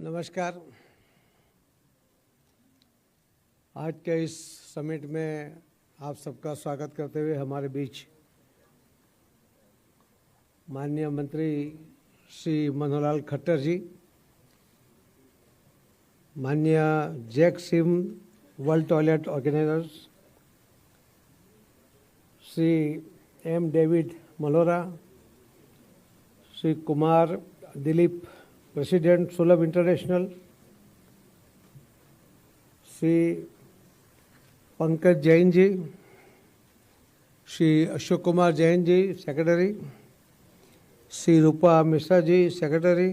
नमस्कार। आज के इस समिट में आप सबका स्वागत करते हुए हमारे बीच माननीय मंत्री श्री मनोहर लाल खट्टर जी, माननीय Jack Sim world toilet organisers Shri M David Malora, Shri Kumar Dilip president Sulabh International, Shri Pankaj Jain ji, Shri Ashok Kumar Jain ji secretary, Shri Rupa Mishra ji secretary,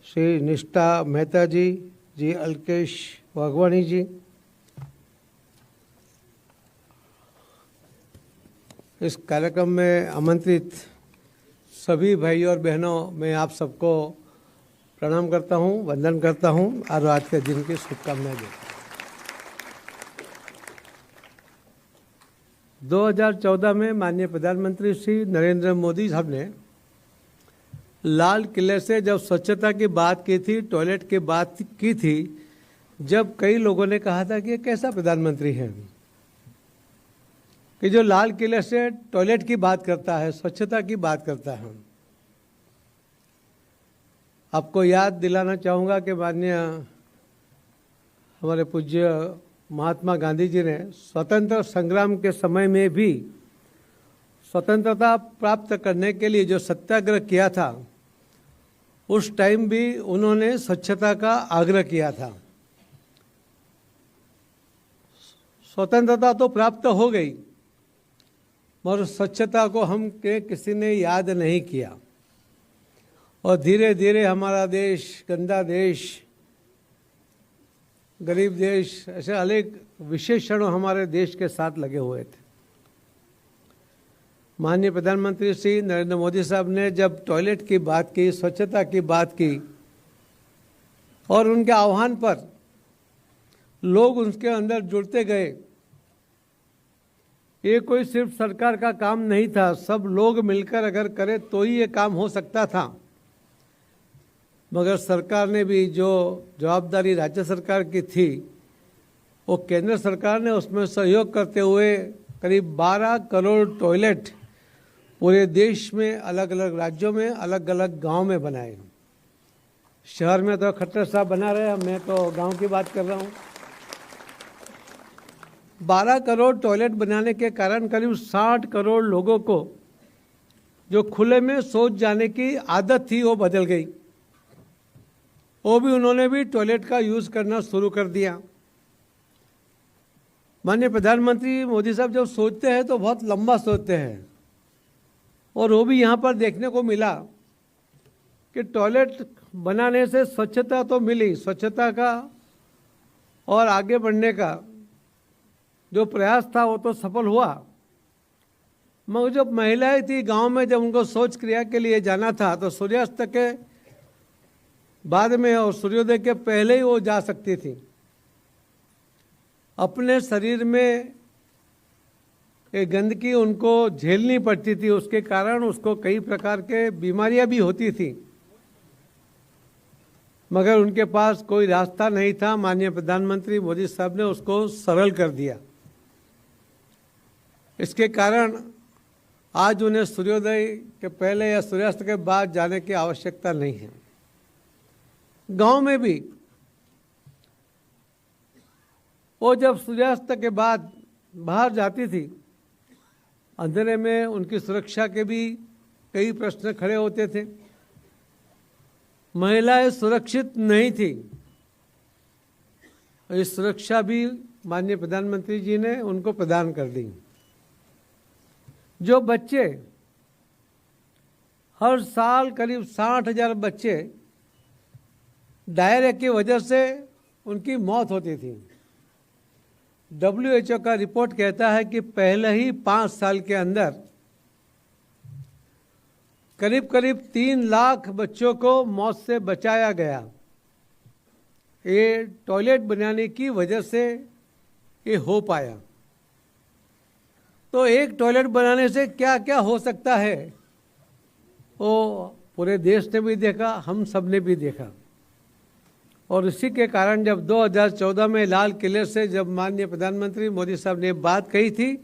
Shri Nishtha Mehta जी अलकेश वाघवानी जी, इस कार्यक्रम में आमंत्रित सभी भाइयों और बहनों, मैं आप सबको प्रणाम करता हूं, वंदन करता हूं और आज के दिन की शुभकामनाएं देता हूं। 2014 में माननीय प्रधानमंत्री श्री नरेंद्र मोदी साहब ने लाल किले से जब स्वच्छता की बात की थी, टॉयलेट की बात की थी, जब कई लोगों ने कहा था कि ये कैसा प्रधानमंत्री है कि जो लाल किले से टॉयलेट की बात करता है, स्वच्छता की बात करता है। आपको याद दिलाना चाहूँगा कि माननीय हमारे पूज्य महात्मा गांधी जी ने स्वतंत्र संग्राम के समय में भी स्वतंत्रता प्राप्त करने के लिए जो सत्याग्रह किया था, उस टाइम भी उन्होंने स्वच्छता का आग्रह किया था। स्वतंत्रता तो प्राप्त हो गई मगर स्वच्छता को हम किसी ने याद नहीं किया और धीरे धीरे हमारा देश, गंदा देश, गरीब देश, ऐसे अनेक विशेषण हमारे देश के साथ लगे हुए थे। माननीय प्रधानमंत्री श्री नरेंद्र मोदी साहब ने जब टॉयलेट की बात की, स्वच्छता की बात की और उनके आह्वान पर लोग उनके अंदर जुड़ते गए। ये कोई सिर्फ सरकार का काम नहीं था, सब लोग मिलकर अगर करे तो ही ये काम हो सकता था। मगर सरकार ने भी जो जवाबदारी राज्य सरकार की थी, वो केंद्र सरकार ने उसमें सहयोग करते हुए करीब 12 करोड़ टॉयलेट पूरे देश में अलग अलग राज्यों में अलग अलग गांव में बनाए। शहर में तो खट्टर साहब बना रहे हैं, मैं तो गांव की बात कर रहा हूँ। 12 करोड़ टॉयलेट बनाने के कारण करीब 60 करोड़ लोगों को जो खुले में शौच जाने की आदत थी वो बदल गई। वो भी उन्होंने भी टॉयलेट का यूज़ करना शुरू कर दिया। माननीय प्रधानमंत्री मोदी साहब जब सोचते हैं तो बहुत लंबा सोचते हैं और वो भी यहाँ पर देखने को मिला कि टॉयलेट बनाने से स्वच्छता तो मिली, स्वच्छता का और आगे बढ़ने का जो प्रयास था वो तो सफल हुआ, मगर जब महिलाएं थी गांव में, जब उनको शौच क्रिया के लिए जाना था तो सूर्यास्त के बाद में और सूर्योदय के पहले ही वो जा सकती थी। अपने शरीर में एक गंदगी उनको झेलनी पड़ती थी, उसके कारण उसको कई प्रकार के बीमारियां भी होती थी, मगर उनके पास कोई रास्ता नहीं था। माननीय प्रधानमंत्री मोदी साहब ने उसको सरल कर दिया। इसके कारण आज उन्हें सूर्योदय के पहले या सूर्यास्त के बाद जाने की आवश्यकता नहीं है। गांव में भी वो जब सूर्यास्त के बाद बाहर जाती थी, अंधेरे में उनकी सुरक्षा के भी कई प्रश्न खड़े होते थे। महिलाएं सुरक्षित नहीं थी, इस सुरक्षा भी माननीय प्रधानमंत्री जी ने उनको प्रदान कर दी। जो बच्चे हर साल करीब 60,000 बच्चे डायरिया की वजह से उनकी मौत होती थी। WHO का रिपोर्ट कहता है कि पहले ही 5 साल के अंदर करीब करीब 3 लाख बच्चों को मौत से बचाया गया। ये टॉयलेट बनाने की वजह से ये हो पाया। तो एक टॉयलेट बनाने से क्या क्या हो सकता है वो पूरे देश ने भी देखा, हम सब ने भी देखा। और इसी के कारण जब 2014 में लाल किले से जब माननीय प्रधानमंत्री मोदी साहब ने बात कही थी,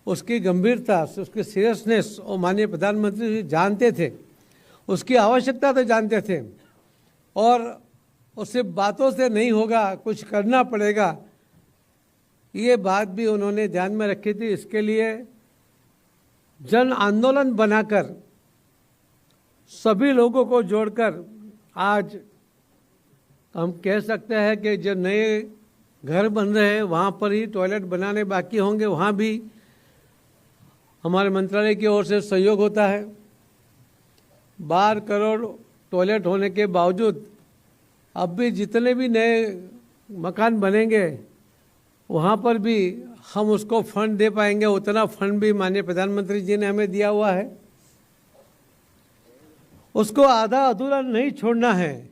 उसकी गंभीरता, उसकी सीरियसनेस और माननीय प्रधानमंत्री जी जानते थे, उसकी आवश्यकता तो जानते थे, और उससे बातों से नहीं होगा, कुछ करना पड़ेगा, ये बात भी उन्होंने ध्यान में रखी थी। इसके लिए जन आंदोलन बनाकर सभी लोगों को जोड़कर आज हम कह सकते हैं कि जो नए घर बन रहे हैं वहाँ पर ही टॉयलेट बनाने बाकी होंगे, वहाँ भी हमारे मंत्रालय की ओर से सहयोग होता है। 12 करोड़ टॉयलेट होने के बावजूद अब भी जितने भी नए मकान बनेंगे वहाँ पर भी हम उसको फंड दे पाएंगे, उतना फंड भी माननीय प्रधानमंत्री जी ने हमें दिया हुआ है। उसको आधा अधूरा नहीं छोड़ना है,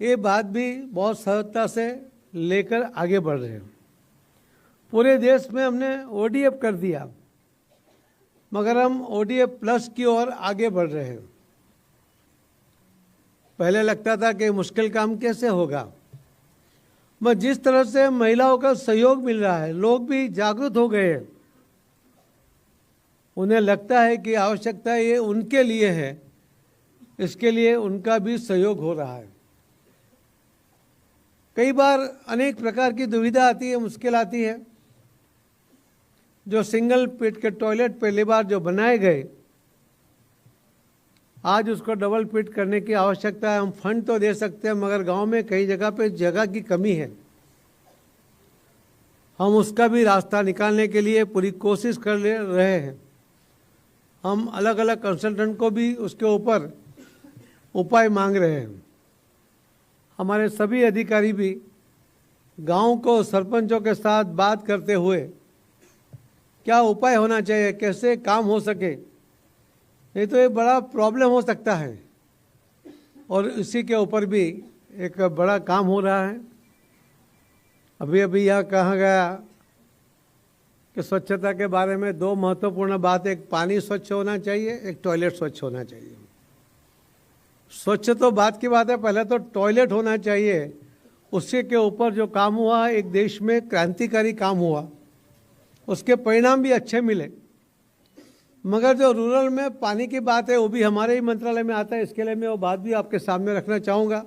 ये बात भी बहुत सहजता से लेकर आगे बढ़ रहे हैं। पूरे देश में हमने ODF कर दिया, मगर हम ODF प्लस की ओर आगे बढ़ रहे हैं। पहले लगता था कि मुश्किल काम कैसे होगा, मगर जिस तरह से महिलाओं का सहयोग मिल रहा है, लोग भी जागरूक हो गए हैं, उन्हें लगता है कि आवश्यकता ये उनके लिए है, इसके लिए उनका भी सहयोग हो रहा है। कई बार अनेक प्रकार की दुविधा आती है, मुश्किल आती है। जो सिंगल पिट के टॉयलेट पहली बार जो बनाए गए, आज उसको डबल पिट करने की आवश्यकता है। हम फंड तो दे सकते हैं, मगर गांव में कई जगह पे जगह की कमी है। हम उसका भी रास्ता निकालने के लिए पूरी कोशिश कर रहे हैं। हम अलग अलग कंसल्टेंट को भी उसके ऊपर उपाय मांग रहे हैं। हमारे सभी अधिकारी भी गांव को सरपंचों के साथ बात करते हुए क्या उपाय होना चाहिए, कैसे काम हो सके, नहीं तो ये बड़ा प्रॉब्लम हो सकता है। और इसी के ऊपर भी एक बड़ा काम हो रहा है। अभी अभी यह कहा गया कि स्वच्छता के बारे में 2 महत्वपूर्ण बात, एक पानी स्वच्छ होना चाहिए, एक टॉयलेट स्वच्छ होना चाहिए। स्वच्छ तो बात की बात है, पहले तो टॉयलेट होना चाहिए। उसके के ऊपर जो काम हुआ, एक देश में क्रांतिकारी काम हुआ, उसके परिणाम भी अच्छे मिले। मगर जो रूरल में पानी की बात है, वो भी हमारे ही मंत्रालय में आता है। इसके लिए मैं वो बात भी आपके सामने रखना चाहूँगा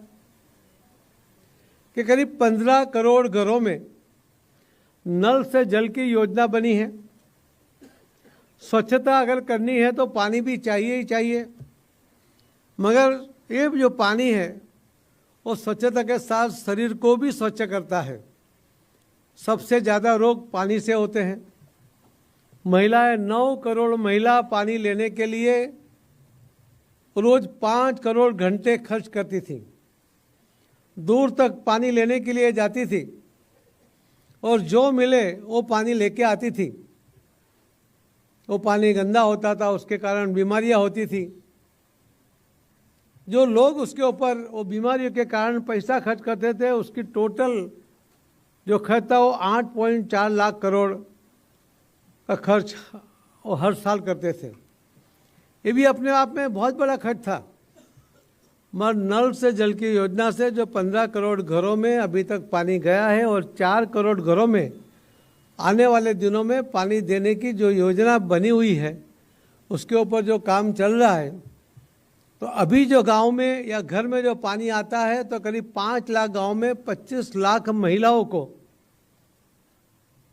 कि करीब 15 करोड़ घरों में नल से जल की योजना बनी है। स्वच्छता अगर करनी है तो पानी भी चाहिए ही चाहिए, मगर ये जो पानी है वो स्वच्छता के साथ शरीर को भी स्वच्छ करता है। सबसे ज़्यादा रोग पानी से होते हैं। महिलाएं 9 करोड़ महिला पानी लेने के लिए रोज 5 करोड़ घंटे खर्च करती थी, दूर तक पानी लेने के लिए जाती थी, और जो मिले वो पानी लेके आती थी। वो पानी गंदा होता था, उसके कारण बीमारियां होती थी। जो लोग उसके ऊपर वो बीमारियों के कारण पैसा खर्च करते थे, उसकी टोटल जो खर्च था वो 8.4 लाख करोड़ का खर्च वो हर साल करते थे। ये भी अपने आप में बहुत बड़ा खर्च था। मगर नल से जल की योजना से जो 15 करोड़ घरों में अभी तक पानी गया है, और 4 करोड़ घरों में आने वाले दिनों में पानी देने की जो योजना बनी हुई है, उसके ऊपर जो काम चल रहा है, तो अभी जो गांव में या घर में जो पानी आता है, तो करीब 5 लाख गांव में 25 लाख महिलाओं को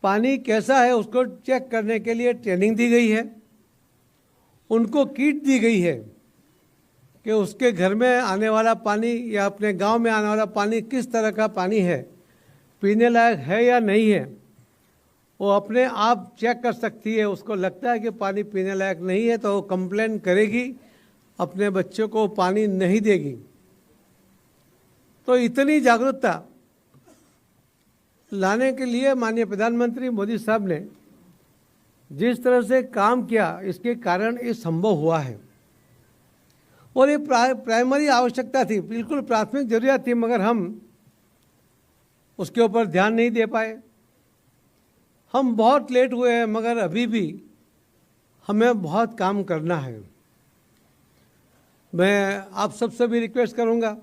पानी कैसा है उसको चेक करने के लिए ट्रेनिंग दी गई है। उनको किट दी गई है कि उसके घर में आने वाला पानी या अपने गांव में आने वाला पानी किस तरह का पानी है, पीने लायक है या नहीं है, वो अपने आप चेक कर सकती है। उसको लगता है कि पानी पीने लायक नहीं है तो वो कंप्लेन करेगी, अपने बच्चों को पानी नहीं देगी। तो इतनी जागरूकता लाने के लिए माननीय प्रधानमंत्री मोदी साहब ने जिस तरह से काम किया, इसके कारण ये संभव हुआ है। और ये प्राइमरी आवश्यकता थी, बिल्कुल प्राथमिक जरूरत थी, मगर हम उसके ऊपर ध्यान नहीं दे पाए। हम बहुत लेट हुए हैं, मगर अभी भी हमें बहुत काम करना है। मैं आप सबसे भी रिक्वेस्ट करूंगा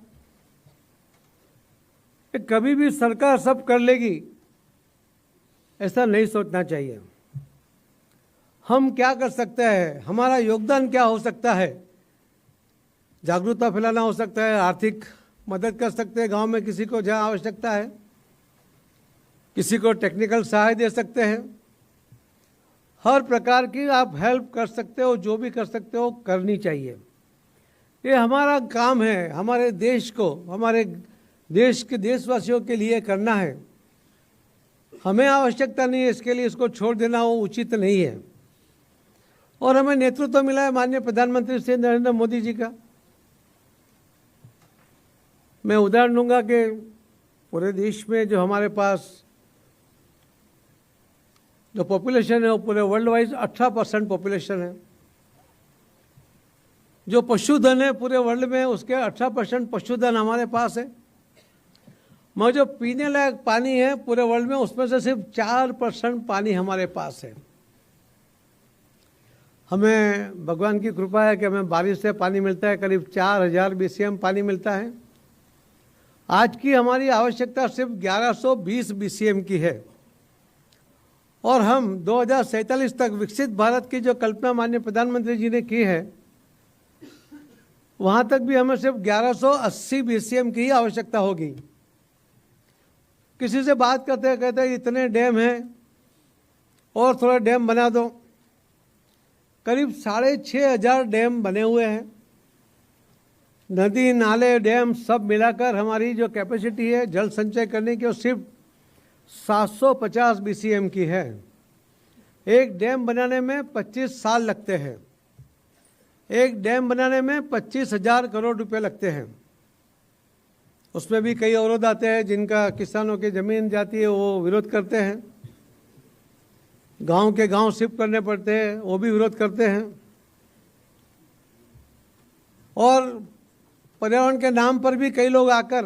कि कभी भी सरकार सब कर लेगी, ऐसा नहीं सोचना चाहिए। हम क्या कर सकते हैं, हमारा योगदान क्या हो सकता है? जागरूकता फैलाना हो सकता है, आर्थिक मदद कर सकते हैं गांव में किसी को जहां आवश्यकता है, किसी को टेक्निकल सहायता दे सकते हैं। हर प्रकार की आप हेल्प कर सकते हो, जो भी कर सकते हो करनी चाहिए। ये हमारा काम है, हमारे देश को, हमारे देश के देशवासियों के लिए करना है। हमें आवश्यकता नहीं है इसके लिए इसको छोड़ देना, वो उचित नहीं है। और हमें नेतृत्व मिला है माननीय प्रधानमंत्री श्री नरेंद्र मोदी जी का। मैं उदाहरण दूंगा कि पूरे देश में जो हमारे पास जो पॉपुलेशन है वो पूरे वर्ल्ड वाइज 18% पॉपुलेशन है। जो पशुधन है पूरे वर्ल्ड में उसके 18% पशुधन हमारे पास है। मगर जो पीने लायक पानी है पूरे वर्ल्ड में उसमें से सिर्फ 4% पानी हमारे पास है। हमें भगवान की कृपा है कि हमें बारिश से पानी मिलता है, करीब 4000 BCM पानी मिलता है। आज की हमारी आवश्यकता सिर्फ 1120 BCM की है और हम 2047 तक विकसित भारत की जो कल्पना माननीय प्रधानमंत्री जी ने की है वहाँ तक भी हमें सिर्फ 1180 BCM की ही आवश्यकता होगी। किसी से बात करते हैं, कहते हैं इतने डैम हैं और थोड़ा डैम बना दो। करीब 6500 डैम बने हुए हैं। नदी नाले डैम सब मिलाकर हमारी जो कैपेसिटी है जल संचय करने की वो सिर्फ 750 BCM की है। एक डैम बनाने में 25 साल लगते हैं। एक डैम बनाने में 25,000 करोड़ रुपए लगते हैं। उसमें भी कई अवरोध आते हैं, जिनका किसानों की ज़मीन जाती है वो विरोध करते हैं, गांव के गांव शिफ्ट करने पड़ते हैं वो भी विरोध करते हैं, और पर्यावरण के नाम पर भी कई लोग आकर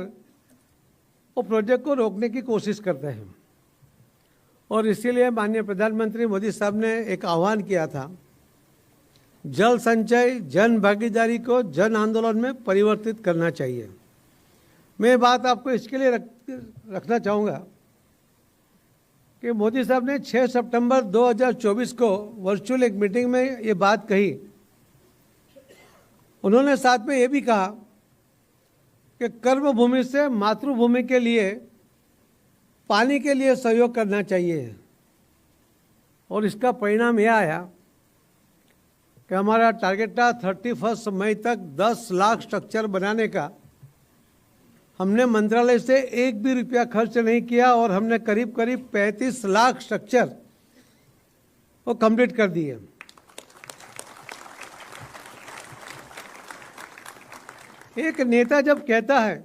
वो प्रोजेक्ट को रोकने की कोशिश करते हैं। और इसीलिए माननीय प्रधानमंत्री मोदी साहब ने एक आह्वान किया था, जल संचय जन भागीदारी को जन आंदोलन में परिवर्तित करना चाहिए। मैं बात आपको इसके लिए रखना चाहूँगा कि मोदी साहब ने 6 सितंबर 2024 को वर्चुअल एक मीटिंग में ये बात कही। उन्होंने साथ में ये भी कहा कि कर्म भूमि से मातृभूमि के लिए पानी के लिए सहयोग करना चाहिए। और इसका परिणाम यह आया कि हमारा टारगेट था 31 मई तक 10 लाख स्ट्रक्चर बनाने का। हमने मंत्रालय से एक भी रुपया खर्च नहीं किया और हमने करीब करीब 35 लाख स्ट्रक्चर वो कंप्लीट कर दिए। एक नेता जब कहता है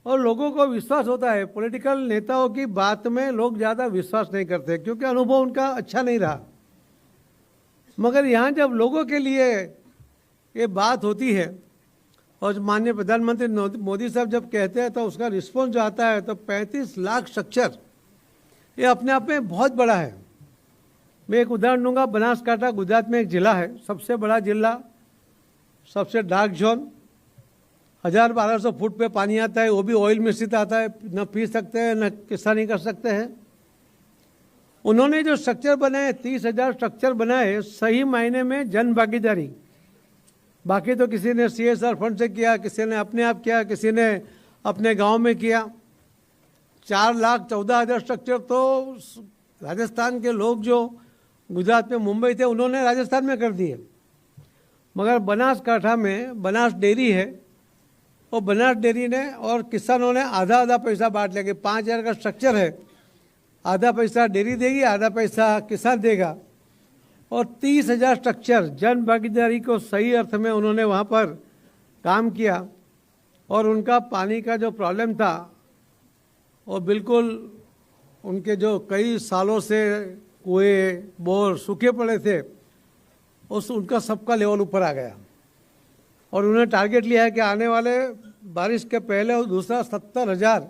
और लोगों को विश्वास होता है, पॉलिटिकल नेताओं की बात में लोग ज़्यादा विश्वास नहीं करते क्योंकि अनुभव उनका अच्छा नहीं रहा। मगर यहाँ जब लोगों के लिए ये बात होती है और माननीय प्रधानमंत्री मोदी साहब जब कहते हैं तो उसका रिस्पॉन्स जो आता है तो 35 लाख स्ट्रक्चर ये अपने आप में बहुत बड़ा है। मैं एक उदाहरण दूंगा, बनासकांठा गुजरात में एक जिला है, सबसे बड़ा जिला, सबसे डार्क जोन, 1200 फुट पे पानी आता है, वो भी ऑयल मिश्रित आता है, न पी सकते हैं न किसानी कर सकते हैं। उन्होंने जो स्ट्रक्चर बनाए 30,000 स्ट्रक्चर बनाए, सही मायने में जन भागीदारी। बाकी तो किसी ने CSR फंड से किया, किसी ने अपने आप किया, किसी ने अपने गांव में किया। 4,14,000 स्ट्रक्चर तो राजस्थान के लोग जो गुजरात में मुंबई थे उन्होंने राजस्थान में कर दिए। मगर बनासकांठा में बनास डेयरी है, और बनास डेयरी ने और किसानों ने आधा आधा पैसा बांट लिया कि 5,000 का स्ट्रक्चर है, आधा पैसा डेयरी देगी, आधा पैसा किसान देगा। और 30,000 स्ट्रक्चर जन भागीदारी को सही अर्थ में उन्होंने वहाँ पर काम किया। और उनका पानी का जो प्रॉब्लम था वो बिल्कुल उनके जो कई सालों से कुएं बोर सूखे पड़े थे उनका सबका लेवल ऊपर आ गया। और उन्होंने टारगेट लिया है कि आने वाले बारिश के पहले और दूसरा 70,000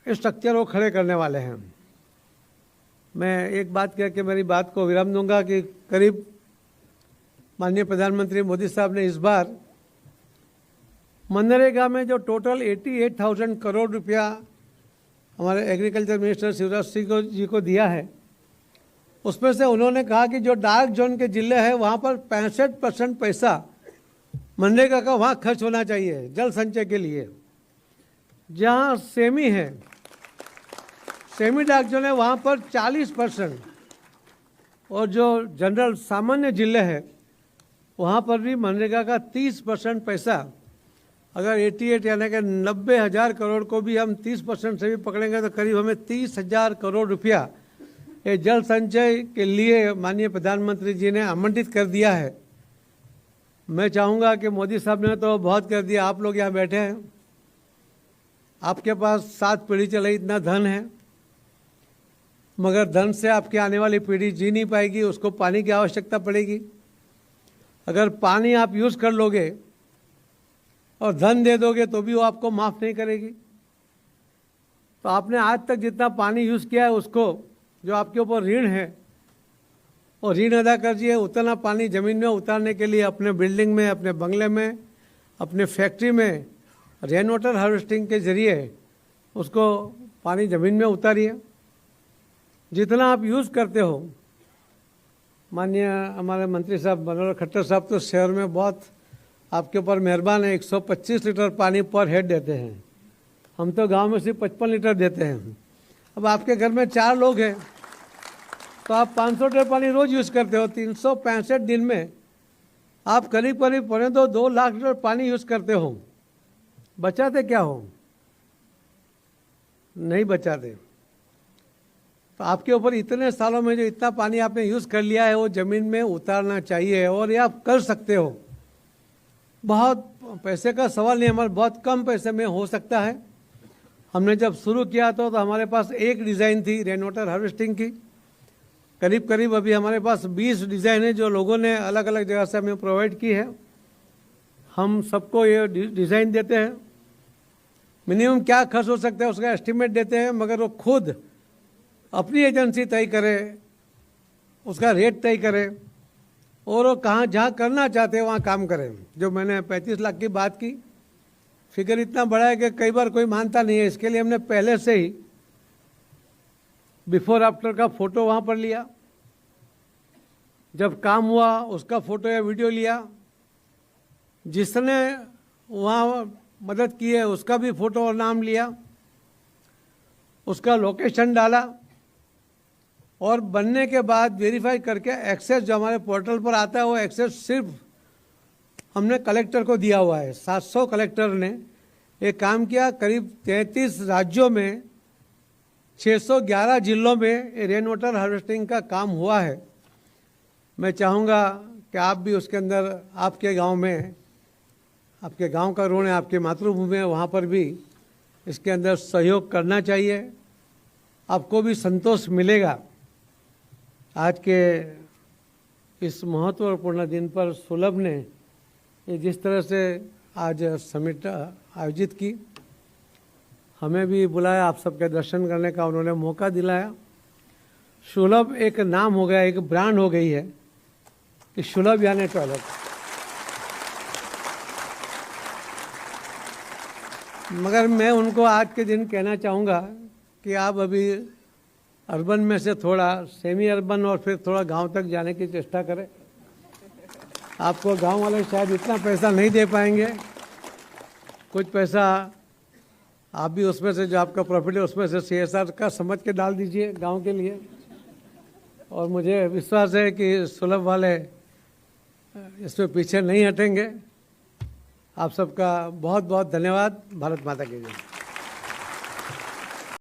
स्ट्रक्चर वो खड़े करने वाले हैं। मैं एक बात कह के मेरी बात को विराम दूंगा कि करीब माननीय प्रधानमंत्री मोदी साहब ने इस बार मनरेगा में जो टोटल 88,000 करोड़ रुपया हमारे एग्रीकल्चर मिनिस्टर शिवराज सिंह जी को दिया है, उसमें से उन्होंने कहा कि जो डार्क जोन के जिले हैं वहाँ पर 65% पैसा मनरेगा का वहाँ खर्च होना चाहिए जल संचय के लिए। जहाँ सेमी है, सेमी डार्क जोन है, वहाँ पर 40%, और जो जनरल सामान्य जिले हैं वहाँ पर भी मनरेगा का 30% पैसा, अगर 88 यानी कि 90,000 करोड़ को भी हम 30% से भी पकड़ेंगे तो करीब हमें 30,000 करोड़ रुपया ये जल संचय के लिए माननीय प्रधानमंत्री जी ने आवंटित कर दिया है। मैं चाहूँगा कि मोदी साहब ने तो बहुत कर दिया, आप लोग यहाँ बैठे हैं, आपके पास 7 पीढ़ी चले इतना धन है, मगर धन से आपकी आने वाली पीढ़ी जी नहीं पाएगी, उसको पानी की आवश्यकता पड़ेगी। अगर पानी आप यूज़ कर लोगे और धन दे दोगे तो भी वो आपको माफ़ नहीं करेगी। तो आपने आज तक जितना पानी यूज़ किया है उसको, जो आपके ऊपर ऋण है, और ऋण अदा कर दिए, उतना पानी ज़मीन में उतारने के लिए अपने बिल्डिंग में, अपने बंगले में, अपने फैक्ट्री में रेन वाटर हार्वेस्टिंग के ज़रिए उसको पानी ज़मीन में उतारिए। जितना आप यूज़ करते हो, माननीय हमारे मंत्री साहब मनोहर खट्टर साहब तो शहर में बहुत आपके ऊपर मेहरबान है, 125 लीटर पानी पर हेड देते हैं, हम तो गांव में सिर्फ 55 लीटर देते हैं। अब आपके घर में 4 लोग हैं तो आप 500 लीटर पानी रोज़ यूज़ करते हो, 365 दिन में आप करीब करीब 2 लाख लीटर पानी यूज़ करते हो। बचाते क्या हो? नहीं बचाते। तो आपके ऊपर इतने सालों में जो इतना पानी आपने यूज़ कर लिया है वो ज़मीन में उतारना चाहिए, और ये आप कर सकते हो। बहुत पैसे का सवाल नहीं, हमारे बहुत कम पैसे में हो सकता है। हमने जब शुरू किया तो हमारे पास एक डिज़ाइन थी रेन वाटर हार्वेस्टिंग की, करीब करीब अभी हमारे पास 20 डिज़ाइन है जो लोगों ने अलग अलग जगह से हमें प्रोवाइड की है। हम सबको ये डिज़ाइन देते हैं, मिनिमम क्या खर्च हो सकता है उसका एस्टिमेट देते हैं, मगर वो खुद अपनी एजेंसी तय करे, उसका रेट तय करे, और वो कहाँ जहाँ करना चाहते हैं वहाँ काम करें। जो मैंने 35 लाख की बात की, फिगर इतना बड़ा है कि कई बार कोई मानता नहीं है। इसके लिए हमने पहले से ही बिफोर आफ्टर का फ़ोटो वहाँ पर लिया, जब काम हुआ उसका फ़ोटो या वीडियो लिया, जिसने वहाँ मदद की है उसका भी फ़ोटो और नाम लिया, उसका लोकेशन डाला, और बनने के बाद वेरीफाई करके एक्सेस जो हमारे पोर्टल पर आता है वो एक्सेस सिर्फ हमने कलेक्टर को दिया हुआ है। 700 कलेक्टर ने ये काम किया। करीब 33 राज्यों में 611 जिलों में रेन वाटर हार्वेस्टिंग का काम हुआ है। मैं चाहूँगा कि आप भी उसके अंदर, आपके गांव में, आपके गांव का ऋण है, आपकी मातृभूमि है, वहाँ पर भी इसके अंदर सहयोग करना चाहिए। आपको भी संतोष मिलेगा। आज के इस महत्वपूर्ण दिन पर सुलभ ने ये जिस तरह से आज समिट आयोजित की, हमें भी बुलाया, आप सबके दर्शन करने का उन्होंने मौका दिलाया। सुलभ एक नाम हो गया, एक ब्रांड हो गई है कि सुलभ यानी टॉयलेट। मगर मैं उनको आज के दिन कहना चाहूँगा कि आप अभी अर्बन में से थोड़ा सेमी अर्बन और फिर थोड़ा गांव तक जाने की चेष्टा करें। आपको गांव वाले शायद इतना पैसा नहीं दे पाएंगे, कुछ पैसा आप भी उसमें से जो आपका प्रॉफिट है उसमें से CSR का समझ के डाल दीजिए गांव के लिए। और मुझे विश्वास है कि सुलभ वाले इसमें पीछे नहीं हटेंगे। आप सबका बहुत बहुत धन्यवाद। भारत माता की जय।